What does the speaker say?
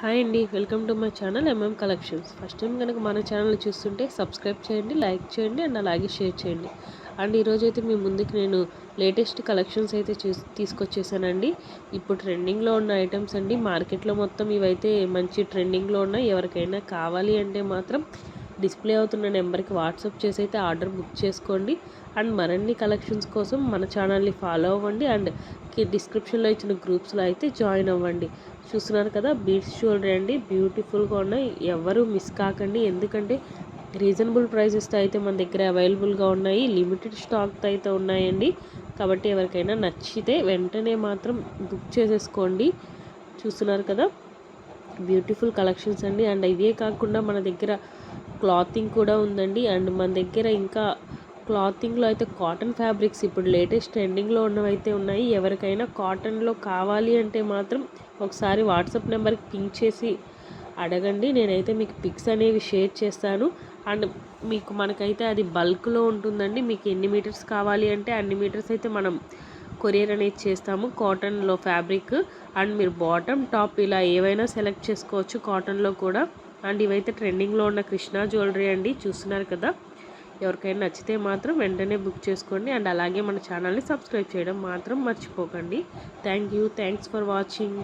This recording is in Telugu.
హాయ్ అండి, welcome to my channel collections. First time కనుక మన ఛానల్ చూస్తుంటే సబ్స్క్రైబ్ చేయండి, లైక్ చేయండి అండ్ అలాగే షేర్ చేయండి. అండ్ ఈరోజు అయితే మీ ముందుకు నేను లేటెస్ట్ కలెక్షన్స్ అయితే తీసుకొచ్చేసానండి. ఇప్పుడు ట్రెండింగ్లో ఉన్న ఐటమ్స్ అండి. మార్కెట్లో మొత్తం ఇవైతే మంచి ట్రెండింగ్లో ఉన్నాయి. ఎవరికైనా కావాలి అంటే మాత్రం డిస్ప్లే అవుతున్న నెంబర్కి వాట్సాప్ చేసి అయితే ఆర్డర్ బుక్ చేసుకోండి. అండ్ మరిన్ని కలెక్షన్స్ కోసం మన ఛానల్ని ఫాలో అవ్వండి. అండ్ డిస్క్రిప్షన్లో ఇచ్చిన గ్రూప్స్లో అయితే జాయిన్ అవ్వండి. చూస్తున్నారు కదా, బీడ్స్ జ్యువెలరీ అండి, బ్యూటిఫుల్గా ఉన్నాయి. ఎవరు మిస్ కాకండి, ఎందుకంటే రీజనబుల్ ప్రైసెస్తో అయితే మన దగ్గర అవైలబుల్గా ఉన్నాయి. లిమిటెడ్ స్టాక్తో అయితే ఉన్నాయండి. కాబట్టి ఎవరికైనా నచ్చితే వెంటనే మాత్రం బుక్ చేసేసుకోండి. చూస్తున్నారు కదా, బ్యూటిఫుల్ కలెక్షన్స్ అండి. అండ్ ఇవే కాకుండా మన దగ్గర క్లాతింగ్ కూడా ఉందండి. అండ్ మన దగ్గర ఇంకా క్లాతింగ్లో అయితే కాటన్ ఫ్యాబ్రిక్స్ ఇప్పుడు లేటెస్ట్ ట్రెండింగ్లో ఉన్నవైతే ఉన్నాయి. ఎవరికైనా కాటన్లో కావాలి అంటే మాత్రం ఒకసారి వాట్సాప్ నెంబర్కి పింక్ చేసి అడగండి. నేనైతే మీకు పిక్స్ అనేవి షేర్ చేస్తాను. అండ్ మనకైతే అది బల్క్లో ఉంటుందండి. మీకు ఎన్ని మీటర్స్ కావాలి అంటే అన్ని మీటర్స్ అయితే మనం కొరియర్ అనేది చేస్తాము. కాటన్లో ఫ్యాబ్రిక్ అండ్ మీరు బాటమ్ టాప్ ఇలా ఏవైనా సెలెక్ట్ చేసుకోవచ్చు కాటన్లో కూడా. అండ్ ఇవైతే ట్రెండింగ్లో ఉన్న కృష్ణా జ్యువెలరీ అండి. చూస్తున్నారు కదా, ఎవరికైనా నచ్చితే మాత్రం వెంటనే బుక్ చేసుకోండి. అండ్ అలాగే మన ఛానల్ని సబ్స్క్రైబ్ చేయడం మాత్రం మర్చిపోకండి. Thanks for watching.